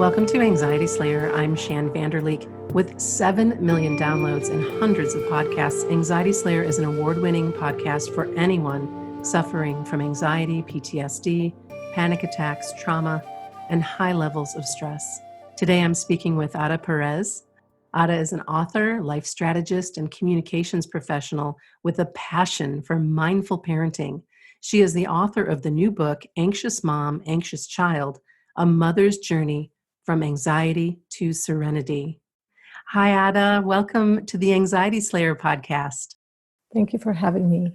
Welcome to Anxiety Slayer. I'm Shann With 7 million downloads and hundreds of podcasts, Anxiety Slayer is an award-winning podcast for anyone suffering from anxiety, PTSD, panic attacks, trauma, and high levels of stress. Today, I'm speaking with Ada Perez. Ada is an author, life strategist, and communications professional with a passion for mindful parenting. She is the author of the new book, Anxious Mom, Anxious Child, A Mother's Journey from Anxiety to Serenity. Hi, Ada. Welcome to the Anxiety Slayer podcast. Thank you for having me.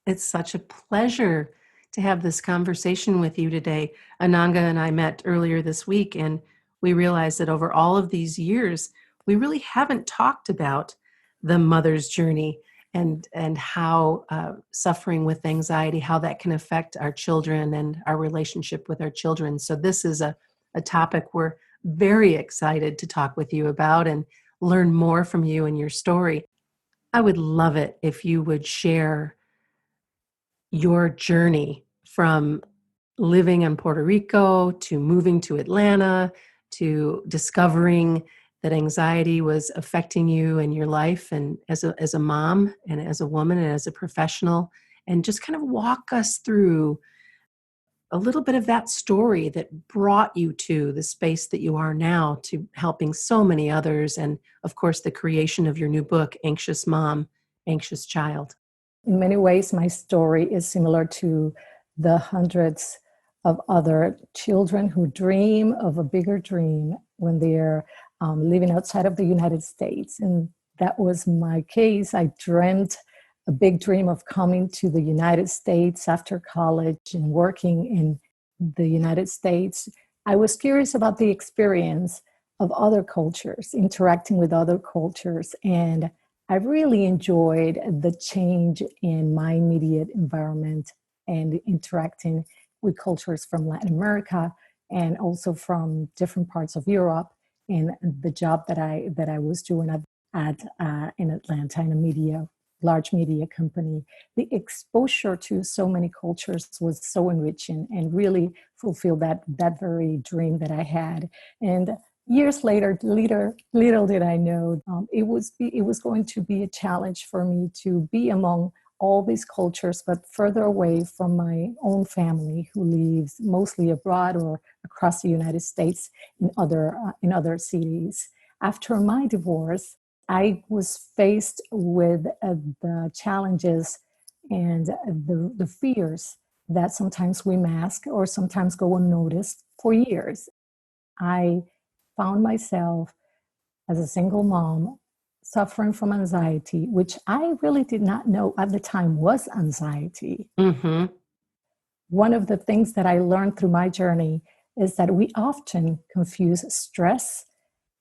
It's such a pleasure to have this conversation with you today. Ananga and I met earlier this week, and we realized that over all of these years, we really haven't talked about the mother's journey and how suffering with anxiety, how that can affect our children and our relationship with our children. So this is a topic we're very excited to talk with you about and learn more from you and your story. I would love it if you would share your journey from living in Puerto Rico to moving to Atlanta to discovering that anxiety was affecting you and your life and as a mom and as a woman and as a professional, and just kind of walk us through a little bit of that story that brought you to the space that you are now, to helping so many others, and of course the creation of your new book, Anxious Mom, Anxious Child. In many ways, my story is similar to the hundreds of other children who dream of a bigger dream when they're living outside of the United States. And that was my case. I dreamt a big dream of coming to the United States after college and working in the United States. I was curious about the experience of other cultures, interacting with other cultures, and I really enjoyed the change in my immediate environment and interacting with cultures from Latin America and also from different parts of Europe in the job that I was doing in Atlanta in a large media company. The exposure to so many cultures was so enriching and really fulfilled that very dream that I had. And years later, little did I know, it was going to be a challenge for me to be among all these cultures, but further away from my own family, who lives mostly abroad or across the United States in other cities. After my divorce, I was faced with the challenges and the fears that sometimes we mask or sometimes go unnoticed for years. I found myself as a single mom suffering from anxiety, which I really did not know at the time was anxiety. Mm-hmm. One of the things that I learned through my journey is that we often confuse stress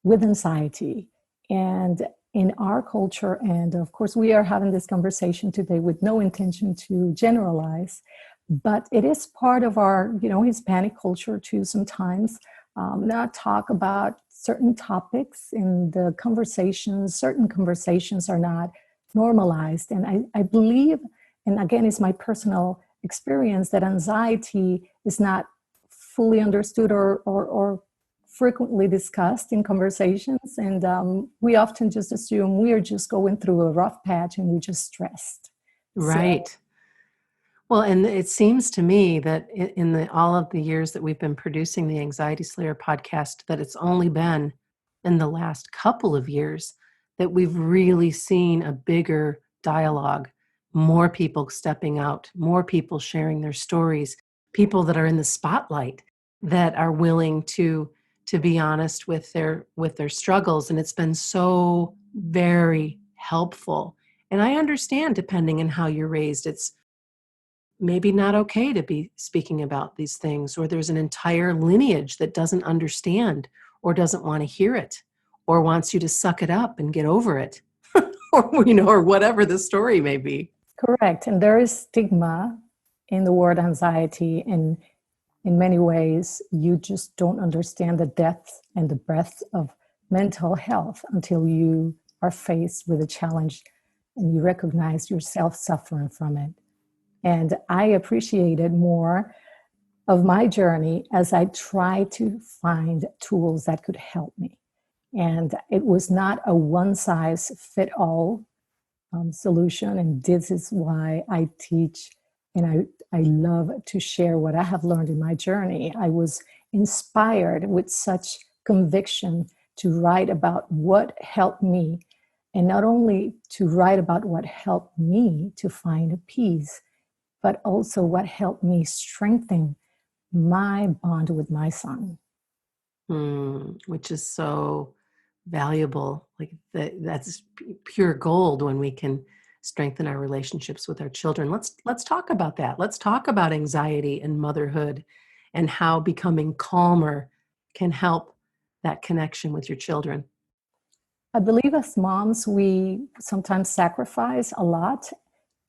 with anxiety. And in our culture, and of course we are having this conversation today with no intention to generalize, but it is part of our, Hispanic culture to sometimes not talk about certain topics in the conversations. Certain conversations are not normalized. And I believe, and again, it's my personal experience, that anxiety is not fully understood or frequently discussed in conversations. And we often just assume we are just going through a rough patch and we're just stressed. Right. So, well, and it seems to me that in all of the years that we've been producing the Anxiety Slayer podcast, that it's only been in the last couple of years that we've really seen a bigger dialogue, more people stepping out, more people sharing their stories, people that are in the spotlight that are willing to be honest with their struggles. And it's been so very helpful. And I understand, depending on how you're raised, it's maybe not okay to be speaking about these things, or there's an entire lineage that doesn't understand or doesn't want to hear it or wants you to suck it up and get over it or whatever the story may be. Correct. And there is stigma in the word anxiety, and in many ways you just don't understand the depth and the breadth of mental health until you are faced with a challenge and you recognize yourself suffering from it. And I appreciated more of my journey as I tried to find tools that could help me. And it was not a one size fit all solution. And this is why I teach and I love to share what I have learned in my journey. I was inspired with such conviction to write about what helped me, and not only to write about what helped me to find peace, but also what helped me strengthen my bond with my son. Which is so valuable. Like that's pure gold when we can strengthen our relationships with our children. Let's talk about that. Let's talk about anxiety and motherhood and how becoming calmer can help that connection with your children. I believe as moms, we sometimes sacrifice a lot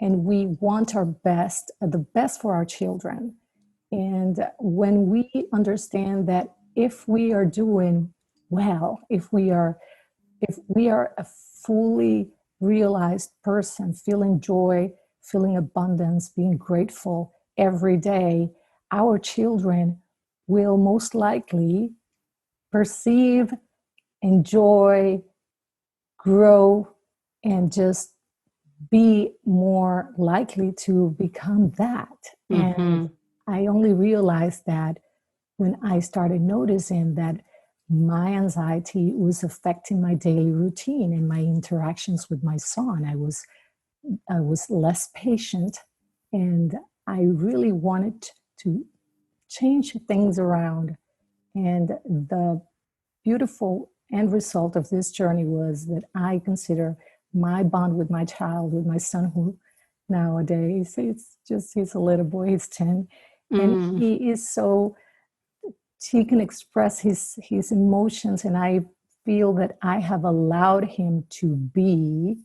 and we want our best, the best for our children. And when we understand that if we are doing well, if we are a fully realized person, feeling joy, feeling abundance, being grateful every day, our children will most likely perceive, enjoy, grow, and just be more likely to become that. And Mm-hmm. I only realized that when I started noticing that my anxiety was affecting my daily routine and my interactions with my son. I was less patient, and I really wanted to change things around. And the beautiful end result of this journey was that I consider my bond with my child, with my son, who nowadays he's a little boy, he's 10, and Mm. he is so, he can express his emotions, and I feel that I have allowed him to be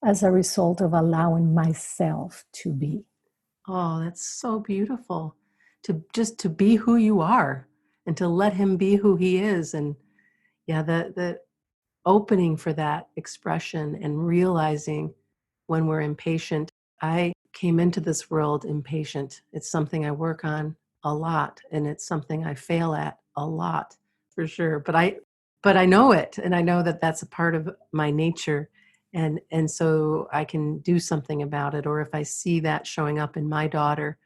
as a result of allowing myself to be. Oh, that's so beautiful. To just to be who you are and to let him be who he is. And yeah, the opening for that expression and realizing when we're impatient. I came into this world impatient. It's something I work on a lot, and it's something I fail at a lot for sure. But I know it, and I know that that's a part of my nature, and so I can do something about it. Or if I see that showing up in my daughter,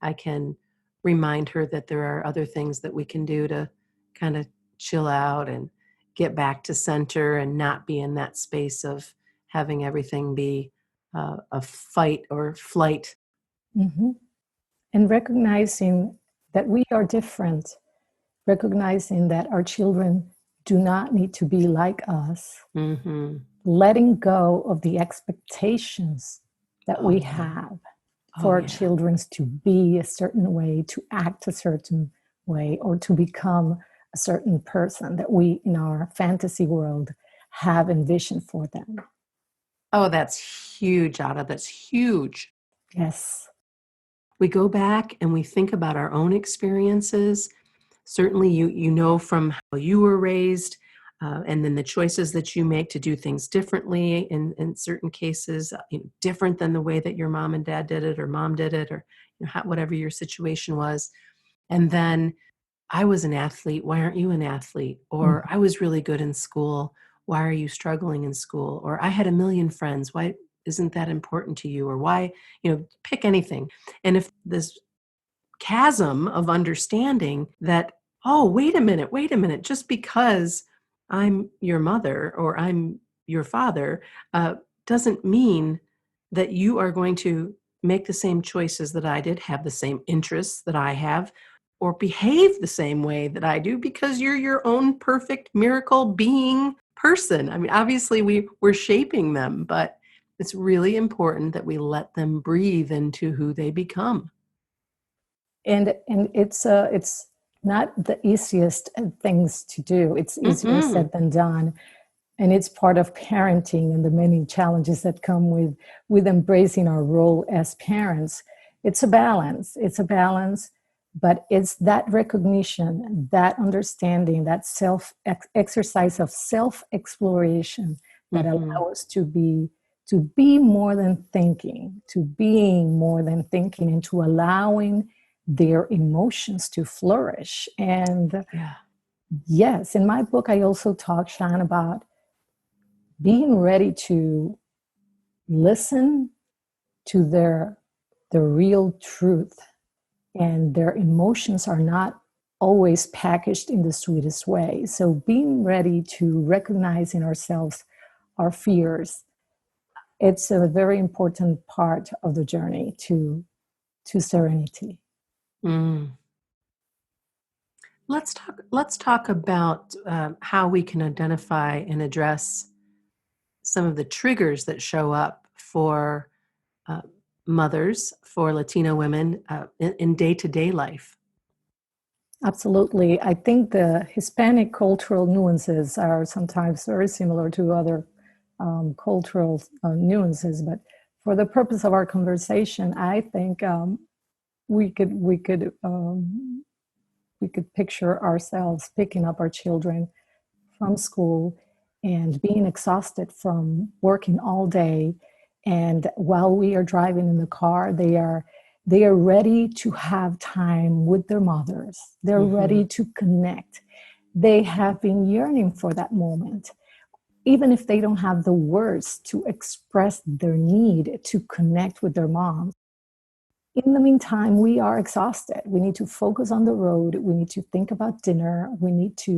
I can remind her that there are other things that we can do to kind of chill out and get back to center and not be in that space of having everything be a fight or flight. Mm-hmm. And recognizing that we are different, recognizing that our children do not need to be like us, Mm-hmm. letting go of the expectations that Oh we yeah. have Oh for our yeah. children to be a certain way, to act a certain way, or to become a certain person that we in our fantasy world have envisioned for them. Oh, that's huge, Ada. That's huge. Yes. We go back and we think about our own experiences. Certainly, you know from how you were raised, and then the choices that you make to do things differently in certain cases, different than the way that your mom and dad did it, or mom did it, or whatever your situation was. And then I was an athlete. Why aren't you an athlete? Or I was really good in school. Why are you struggling in school? Or I had a million friends. Why isn't that important to you? Or why, pick anything. And if this chasm of understanding that, oh, wait a minute, just because I'm your mother or I'm your father uh, doesn't mean that you are going to make the same choices that I did, have the same interests that I have, or behave the same way that I do, because you're your own perfect miracle being person. I mean, obviously we're shaping them, but it's really important that we let them breathe into who they become. And it's not the easiest things to do. It's easier Mm-mm. said than done, and it's part of parenting and the many challenges that come with embracing our role as parents. It's a balance, but it's that recognition, that understanding, that self exercise of self exploration that Mm-hmm. allow us to be more than thinking, to being more than thinking, and to allowing their emotions to flourish. And Yeah. yes, in my book, I also talk, Shann, about being ready to listen to their real truth, and their emotions are not always packaged in the sweetest way. So being ready to recognize in ourselves our fears, it's a very important part of the journey to serenity. Mm. Let's talk about how we can identify and address some of the triggers that show up for uh, mothers, for Latina women in day-to-day life. Absolutely. I think the Hispanic cultural nuances are sometimes very similar to other cultural nuances, but for the purpose of our conversation, I think we could we could we could picture ourselves picking up our children from school and being exhausted from working all day, and while we are driving in the car, they are ready to have time with their mothers. They're Mm-hmm. ready to connect. They have been yearning for that moment, even if they don't have the words to express their need to connect with their mom. In the meantime, we are exhausted. We need to focus on the road. We need to think about dinner. We need to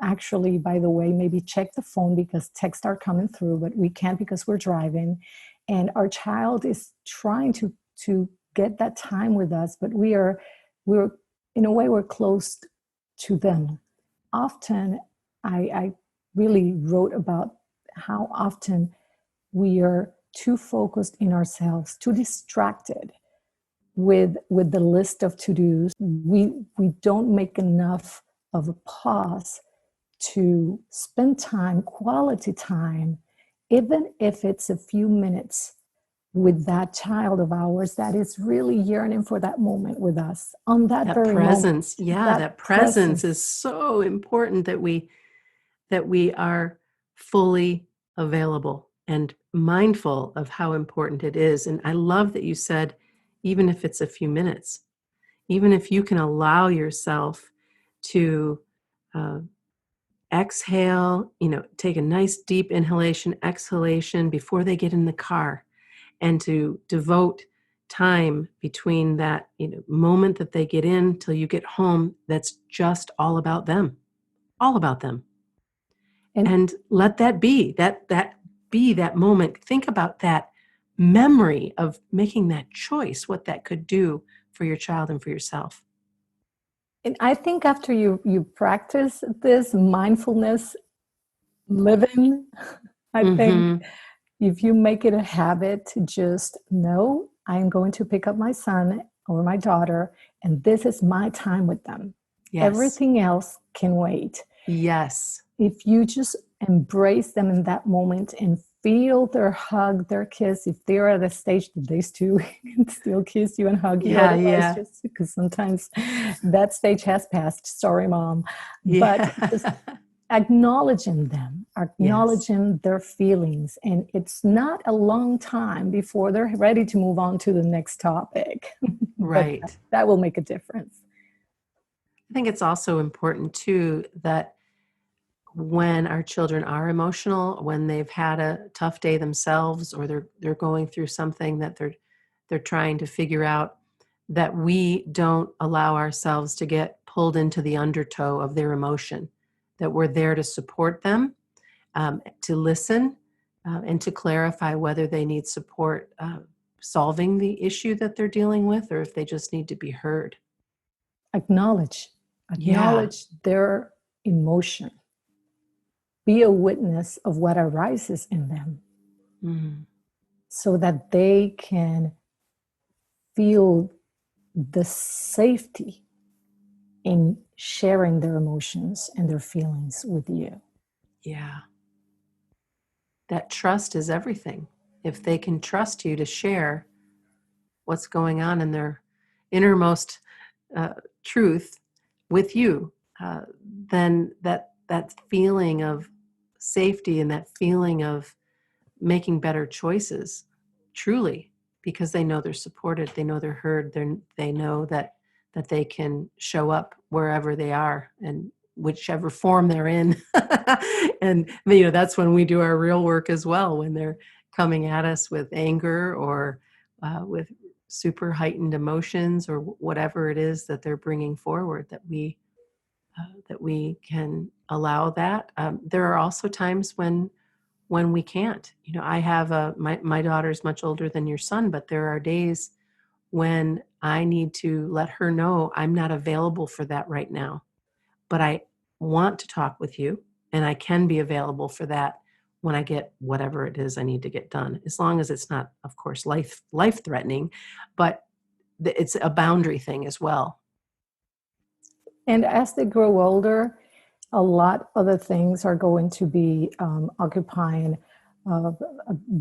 actually, by the way, maybe check the phone because texts are coming through, but we can't because we're driving. And our child is trying to get that time with us, but we're in a way we're close to them. Often, I really wrote about how often we are too focused in ourselves, too distracted with the list of to-dos. We don't make enough of a pause to spend time, quality time, even if it's a few minutes, with that child of ours that is really yearning for that moment with us on that That very moment. presence, yeah, That that presence presence. is so important that we are fully available and mindful of how important it is. And I love that you said, even if it's a few minutes, even if you can allow yourself to uh, exhale, take a nice deep inhalation, exhalation before they get in the car, and to devote time between that, moment that they get in till you get home, that's just all about them. And And let that be that moment. Think about that memory of making that choice, what that could do for your child and for yourself. and I think after you practice this mindfulness living, I think Mm-hmm. if you make it a habit to just know, I'm going to pick up my son or my daughter, and this is my time with them. Yes. Everything else can wait. Yes. If you just embrace them in that moment and feel their hug, their kiss, if they're at a stage that they still can still kiss you and hug you, Yeah. otherwise, Yeah. just because sometimes that stage has passed. Sorry, mom. But just Yeah. acknowledging them, Yes. acknowledging their feelings. And it's not a long time before they're ready to move on to the next topic, but Right. that will make a difference. I think it's also important too that when our children are emotional, when they've had a tough day themselves, or they're going through something that they're trying to figure out, that we don't allow ourselves to get pulled into the undertow of their emotion, that we're there to support them, to listen, and to clarify whether they need support solving the issue that they're dealing with, or if they just need to be heard. Acknowledge, Yeah. acknowledge their emotion. Be a witness of what arises in them Mhm. so that they can feel the safety in sharing their emotions and their feelings with you. Yeah. That trust is everything. If they can trust you to share what's going on in their innermost uh, truth with you, uh, then that feeling of safety and that feeling of making better choices truly because they know they're supported, they know they're heard, they know that they can show up wherever they are and whichever form they're in. And that's when we do our real work as well, when they're coming at us with anger or with super heightened emotions or whatever it is that they're bringing forward, that we can allow that. There are also times when we can't. I have my daughter's much older than your son, but there are days when I need to let her know I'm not available for that right now, but I want to talk with you, and I can be available for that when I get whatever it is I need to get done, as long as it's not, of course, life threatening, but it's a boundary thing as well. And as they grow older, a lot other things are going to be occupying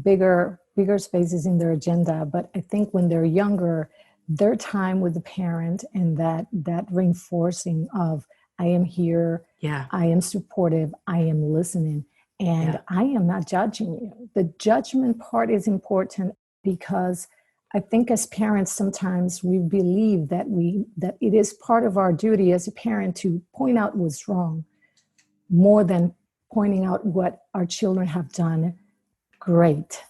bigger spaces in their agenda. But I think when they're younger, their time with the parent and that reinforcing of I am here, Yeah. I am supportive, I am listening, and Yeah. I am not judging you. The judgment part is important because I think as parents, sometimes we believe that it is part of our duty as a parent to point out what's wrong, more than pointing out what our children have done great.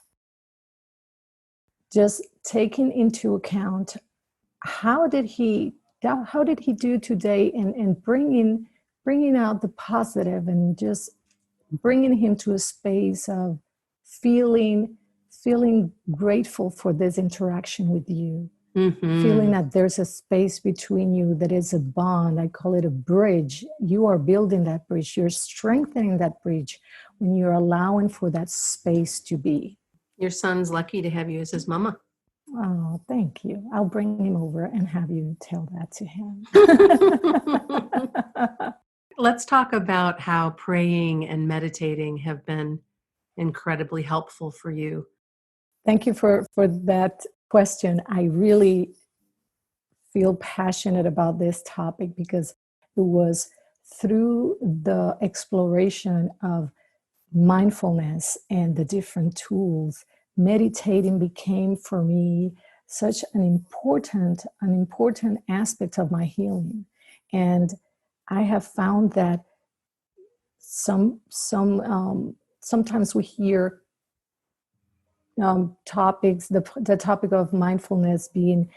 Just taking into account how did he do today, and bringing out the positive, and just bringing him to a space of feeling grateful for this interaction with you. Mm-hmm. Feeling that there's a space between you, that is a bond. I call it a bridge. You are building that bridge. You're strengthening that bridge when you're allowing for that space to be. Your son's lucky to have you as his mama. Oh, thank you. I'll bring him over and have you tell that to him. Let's talk about how praying and meditating have been incredibly helpful for you. Thank you for that question. I really feel passionate about this topic because it was through the exploration of mindfulness and the different tools, meditating became for me such an important aspect of my healing. And I have found that sometimes we hear topics, the topic of mindfulness being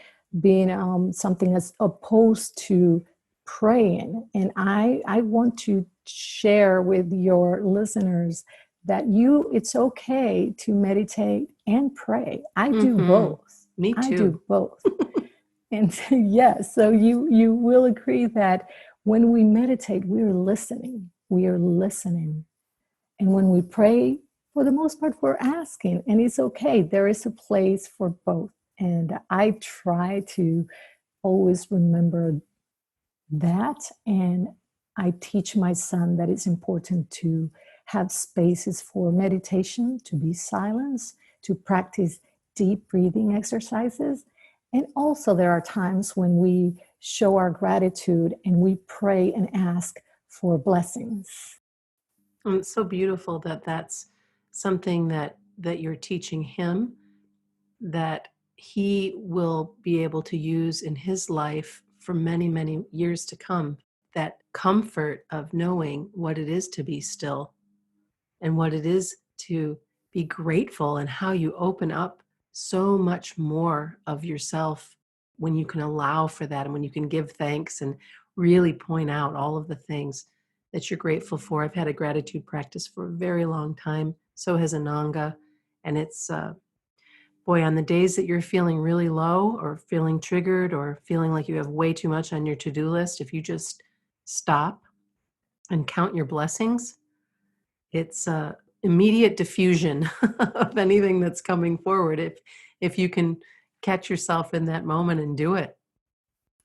something as opposed to praying. And I want to share with your listeners that it's okay to meditate and pray. I do both. Me too. I do both. And yes, so you will agree that when we meditate, we're listening. We are listening. And when we pray, for the most part, we're asking, and it's okay. There is a place for both. And I try to always remember that. And I teach my son that it's important to have spaces for meditation, to be silenced, to practice deep breathing exercises. And also, there are times when we show our gratitude and we pray and ask for blessings. And it's so beautiful that that's something that you're teaching him, that he will be able to use in his life for many, many years to come. That comfort of knowing what it is to be still and what it is to be grateful, and how you open up so much more of yourself when you can allow for that, and when you can give thanks and really point out all of the things that you're grateful for. I've had a gratitude practice for a very long time. So has Ananga. And it's, boy, on the days that you're feeling really low or feeling triggered or feeling like you have way too much on your to-do list, if you just stop and count your blessings, it's immediate diffusion of anything that's coming forward. If you can catch yourself in that moment and do it.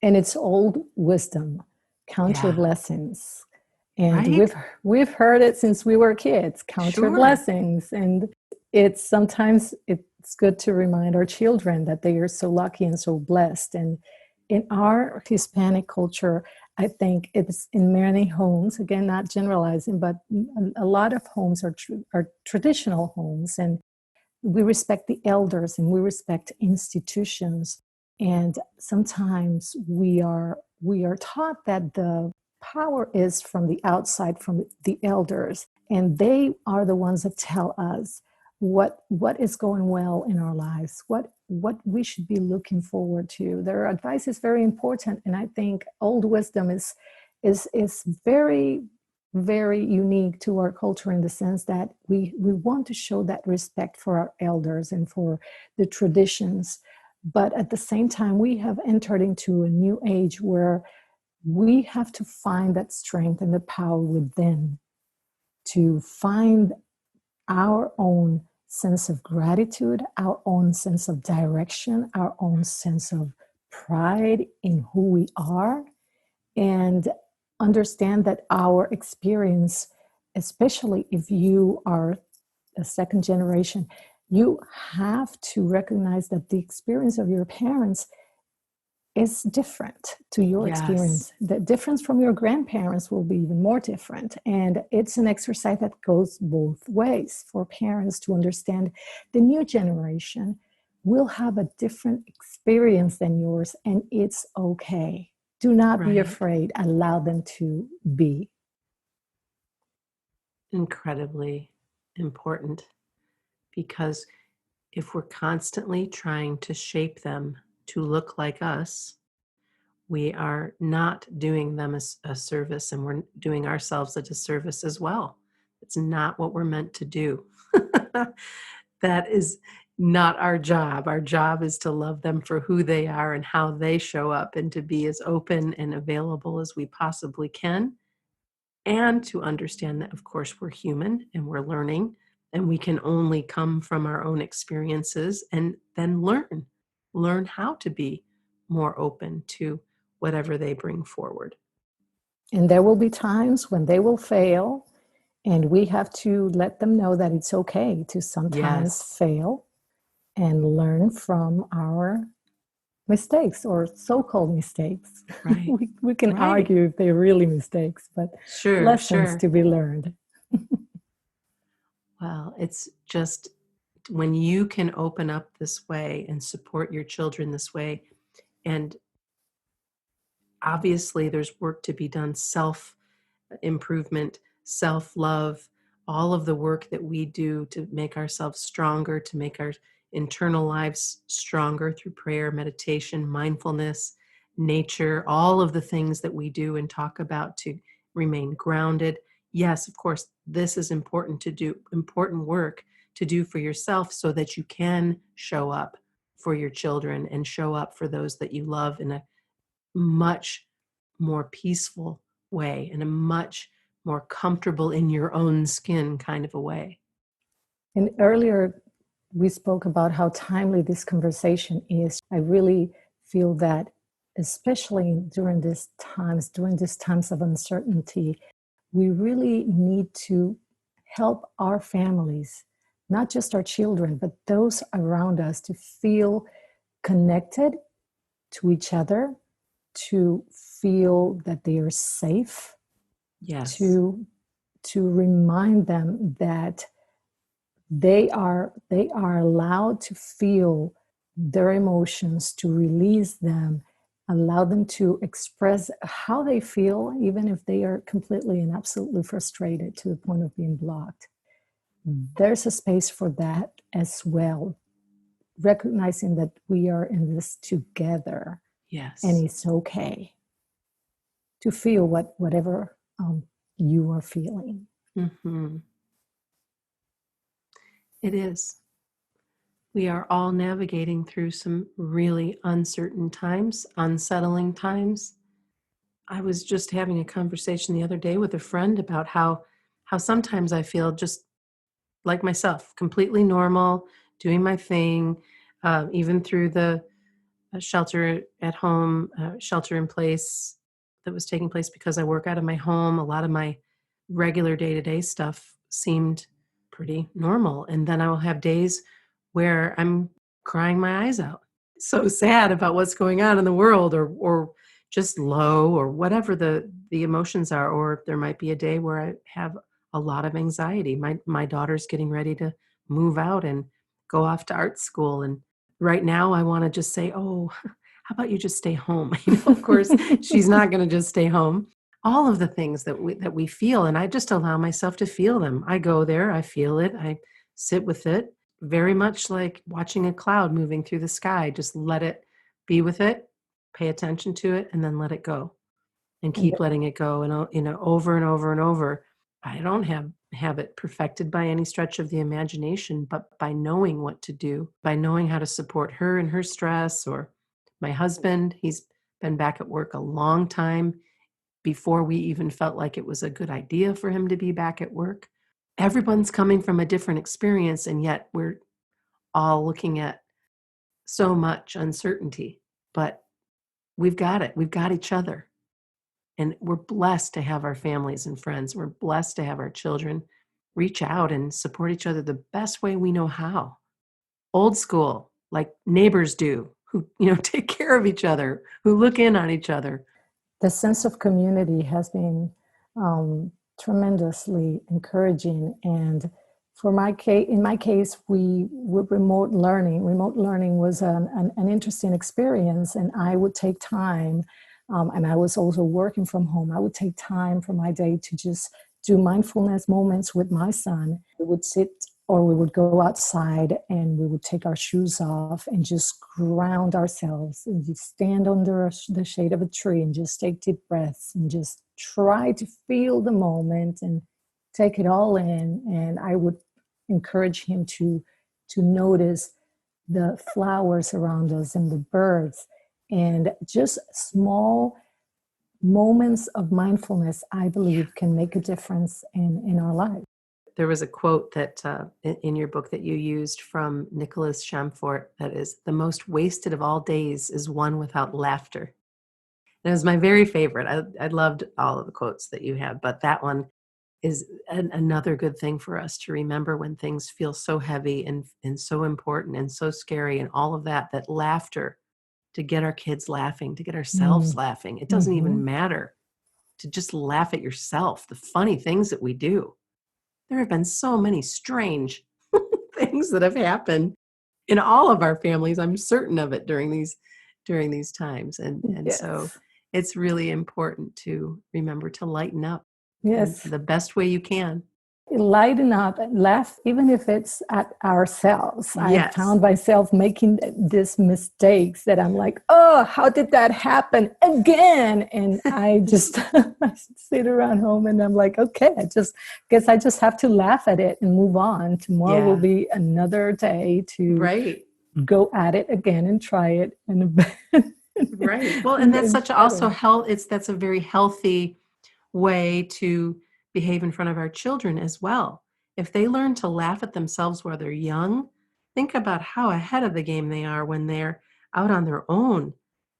And it's old wisdom. Count your blessings. And right? we've heard it since we were kids. Count your blessings. And it's good to remind our children that they are so lucky and so blessed. And in our Hispanic culture, I think it's in many homes, again, not generalizing, but a lot of homes are traditional homes. And we respect the elders and we respect institutions. And sometimes we are taught that the power is from the outside, from the elders, and they are the ones that tell us what is going well in our lives, what we should be looking forward to. Their advice is very important, and I think old wisdom is very, very unique to our culture, in the sense that we want to show that respect for our elders and for the traditions. But at the same time, we have entered into a new age where we have to find that strength and the power within to find our own sense of gratitude, our own sense of direction, our own sense of pride in who we are, and understand that our experience, especially if you are a second generation, you have to recognize that the experience of your parents is different to your Yes. experience. The difference from your grandparents will be even more different. And it's an exercise that goes both ways for parents to understand the new generation will have a different experience than yours, and it's okay. Do not be Right. afraid. Allow them to be. Incredibly important, because if we're constantly trying to shape them to look like us, we are not doing them a service, and we're doing ourselves a disservice as well. It's not what we're meant to do. That is not our job. Our job is to love them for who they are and how they show up, and to be as open and available as we possibly can, and to understand that, of course, we're human and we're learning, and we can only come from our own experiences and then learn how to be more open to whatever they bring forward. And there will be times when they will fail, and we have to let them know that it's okay to sometimes Yes, fail and learn from our mistakes, or so-called mistakes. right, we can right. argue if they're really mistakes, but Sure, lessons sure. to be learned. Well, it's just when you can open up this way and support your children this way, and obviously there's work to be done, self improvement, self love, all of the work that we do to make ourselves stronger, to make our internal lives stronger through prayer, meditation, mindfulness, nature, all of the things that we do and talk about to remain grounded. Yes, of course, this is important to do, important work to do for yourself, so that you can show up for your children and show up for those that you love in a much more peaceful way, in a much more comfortable in your own skin kind of a way. And earlier, we spoke about how timely this conversation is. I really feel that, especially during these times of uncertainty, we really need to help our families, not just our children, but those around us, to feel connected to each other, to feel that they are safe, Yes. to remind them that they are allowed to feel their emotions, to release them, allow them to express how they feel, even if they are completely and absolutely frustrated to the point of being blocked. There's a space for that as well, recognizing that we are in this together, and Yes. it's okay to feel whatever you are feeling. Hmm. It is. We are all navigating through some really uncertain times, unsettling times. I was just having a conversation the other day with a friend about how sometimes I feel just like myself, completely normal, doing my thing, even through the shelter at home, shelter in place that was taking place because I work out of my home. A lot of my regular day to day stuff seemed pretty normal. And then I will have days where I'm crying my eyes out, so sad about what's going on in the world, or just low, or whatever the emotions are. Or there might be a day where I have a lot of anxiety. My daughter's getting ready to move out, and go off to art school. And right now I want to just say, oh, how about you just stay home? Of course, she's not going to just stay home. All of the things that we feel, and I just allow myself to feel them. I go there, I feel it, I sit with it, very much like watching a cloud moving through the sky. Just let it be with it, pay attention to it, and then let it go, and And keep letting it go, and over and over and over. I don't have it perfected by any stretch of the imagination, but by knowing what to do, by knowing how to support her in her stress. Or my husband, he's been back at work a long time before we even felt like it was a good idea for him to be back at work. Everyone's coming from a different experience, and yet we're all looking at so much uncertainty. But we've got it. We've got each other. And we're blessed to have our families and friends. We're blessed to have our children reach out and support each other the best way we know how. Old school, like neighbors do, who take care of each other, who look in on each other. the sense of community has been tremendously encouraging. And in my case, we were remote learning. Remote learning was an interesting experience, and I would take time, and I was also working from home. I would take time from my day to just do mindfulness moments with my son. We would sit, or we would go outside and we would take our shoes off and just ground ourselves and just stand under the shade of a tree and just take deep breaths and just try to feel the moment and take it all in. And I would encourage him to notice the flowers around us and the birds, and just small moments of mindfulness, I believe, can make a difference in our lives. There was a quote that in your book that you used from Nicholas Chamfort that is, "The most wasted of all days is one without laughter." And it was my very favorite. I loved all of the quotes that you had, but that one is another good thing for us to remember when things feel so heavy and so important and so scary and all of that, that laughter, to get our kids laughing, to get ourselves laughing. It doesn't Mm-hmm. even matter to just laugh at yourself, the funny things that we do. There have been so many strange things that have happened in all of our families. I'm certain of it during these times. And so Yes. it's really important to remember to lighten up in Yes. the best way you can. Lighten up and laugh, even if it's at ourselves. I Yes. found myself making these mistakes that I'm like, oh, how did that happen again? And I just I sit around home and I'm like, okay, I just have to laugh at it and move on. Tomorrow will Yeah. be another day to Right. go at it again and try it and Right. Well, and that's such also better. that's a very healthy way to behave in front of our children as well. If they learn to laugh at themselves while they're young, think about how ahead of the game they are when they're out on their own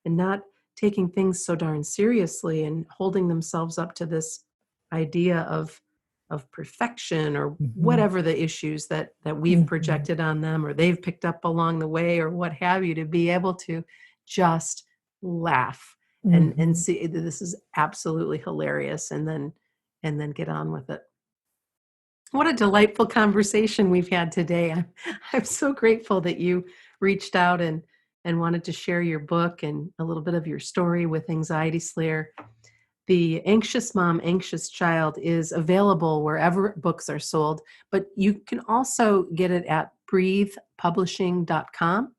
and not taking things so darn seriously and holding themselves up to this idea of perfection or Mhm. whatever the issues that we've Mhm. projected on them or they've picked up along the way or what have you, to be able to just laugh and Mhm. see this is absolutely hilarious, and then get on with it. What a delightful conversation we've had today. I'm so grateful that you reached out and wanted to share your book and a little bit of your story with Anxiety Slayer. The Anxious Mom, Anxious Child is available wherever books are sold, but you can also get it at breathepublishing.com.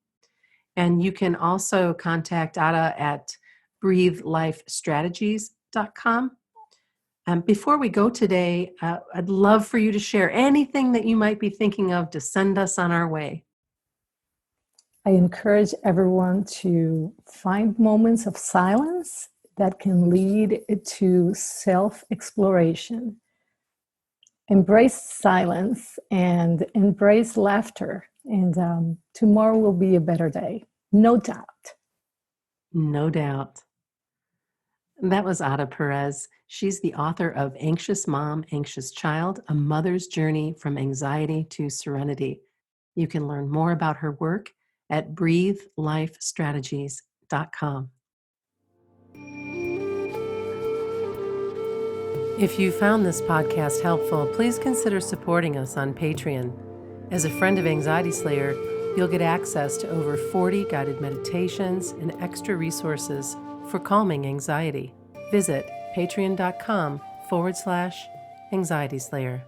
And you can also contact Ada at breathelifestrategies.com. Before we go today, I'd love for you to share anything that you might be thinking of to send us on our way. I encourage everyone to find moments of silence that can lead to self-exploration. Embrace silence and embrace laughter, and tomorrow will be a better day, no doubt. No doubt. That was Ada Perez. She's the author of Anxious Mom, Anxious Child, A Mother's Journey from Anxiety to Serenity. You can learn more about her work at breathelifestrategies.com. If you found this podcast helpful, please consider supporting us on Patreon. As a friend of Anxiety Slayer, you'll get access to over 40 guided meditations and extra resources for calming anxiety. Visit patreon.com/anxietyslayer.